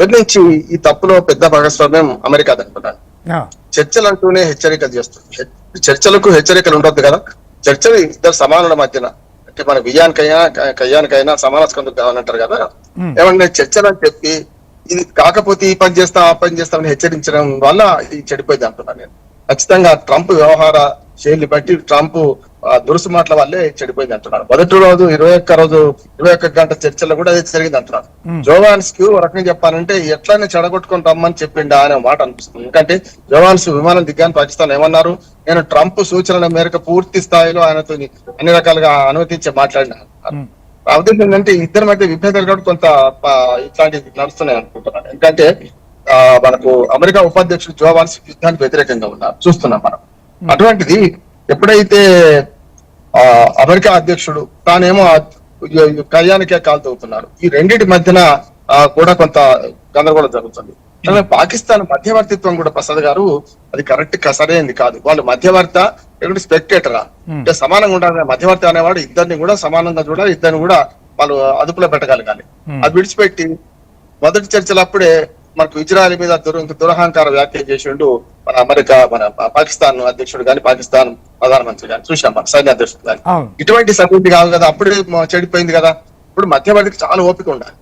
మొదటి నుంచి ఈ తప్పులో పెద్ద భాగస్వామ్యం అమెరికా అనుకున్నాను. చర్చలు అంటూనే హెచ్చరికలు చేస్తుంది. చర్చలకు హెచ్చరికలు ఉండొద్దు కదా. చర్చలు ఇద్దరు సమానుల మధ్యన, అంటే మన కయ్యానికైనా సమాన స్కందులు కావాలంటారు కదా. ఏమన్నా చర్చలు అని చెప్పి ఇది కాకపోతే ఈ పని చేస్తాం ఆ పని చేస్తామని హెచ్చరించడం వల్ల ఇది చెడిపోయింది అంటున్నాను నేను. ఖచ్చితంగా ట్రంప్ వ్యవహార శైలి బట్టి ట్రంప్ దురుసు మాటల వల్లే చెడిపోయింది అంటున్నాడు. మొదటి రోజు 21 గంట చర్చలో కూడా అదే జరిగింది అంటున్నాడు. జోవాన్స్ కి ఒక రకంగా చెప్పాలంటే ఎట్లానే చెడగొట్టుకుని రమ్మని చెప్పిండా అనే మాట అనిపిస్తుంది. ఎందుకంటే జోవాన్స్ విమానం దిగ్గాని పాకిస్తాన్ ఏమన్నారు, నేను ట్రంప్ సూచనల మేరకు పూర్తి స్థాయిలో ఆయనతో అన్ని రకాలుగా అనుమతించి మాట్లాడినా. నా ఉద్దేశం ఏంటంటే ఇద్దరి మధ్య విభేదాలు కూడా కొంత ఇట్లాంటివి నడుస్తున్నాయి అనుకుంటున్నాను. ఎందుకంటే మనకు అమెరికా ఉపాధ్యక్షుడు జోవాన్స్ యుద్ధానికి వ్యతిరేకంగా ఉన్నారు చూస్తున్నాం మనం. అటువంటిది ఎప్పుడైతే అమెరికా అధ్యక్షుడు తానేమో కయ్యానికే కాల్తవుతున్నారు, ఈ రెండింటి మధ్యన కూడా కొంత గందరగోళం జరుగుతుంది. పాకిస్తాన్ మధ్యవర్తిత్వం కూడా ప్రసాద్ గారు అది కరెక్ట్ సరైనది కాదు. వాళ్ళు మధ్యవర్త లేకుంటే స్పెక్టేటరా, అంటే సమానంగా ఉండాలి. మధ్యవర్తి అనేవాడు ఇద్దరిని కూడా సమానంగా చూడాలి, ఇద్దరిని కూడా వాళ్ళు అదుపులో పెట్టగలగాలి. అది విడిచిపెట్టి మొదటి చర్చలు అప్పుడే మనకు ఇజ్రాయెల్ మీద దురహంకార వ్యాఖ్యలు చేసిండు మన పాకిస్తాన్ అధ్యక్షుడు గాని పాకిస్తాన్ ప్రధానమంత్రి గాని చూసాం, మన సైన్య అధ్యక్షుడు గాని. ఇటువంటి సభ్యుడి కాదు కదా, అప్పుడే చెడిపోయింది కదా. ఇప్పుడు మధ్యవర్తికి చాలా ఓపిక ఉండాలి.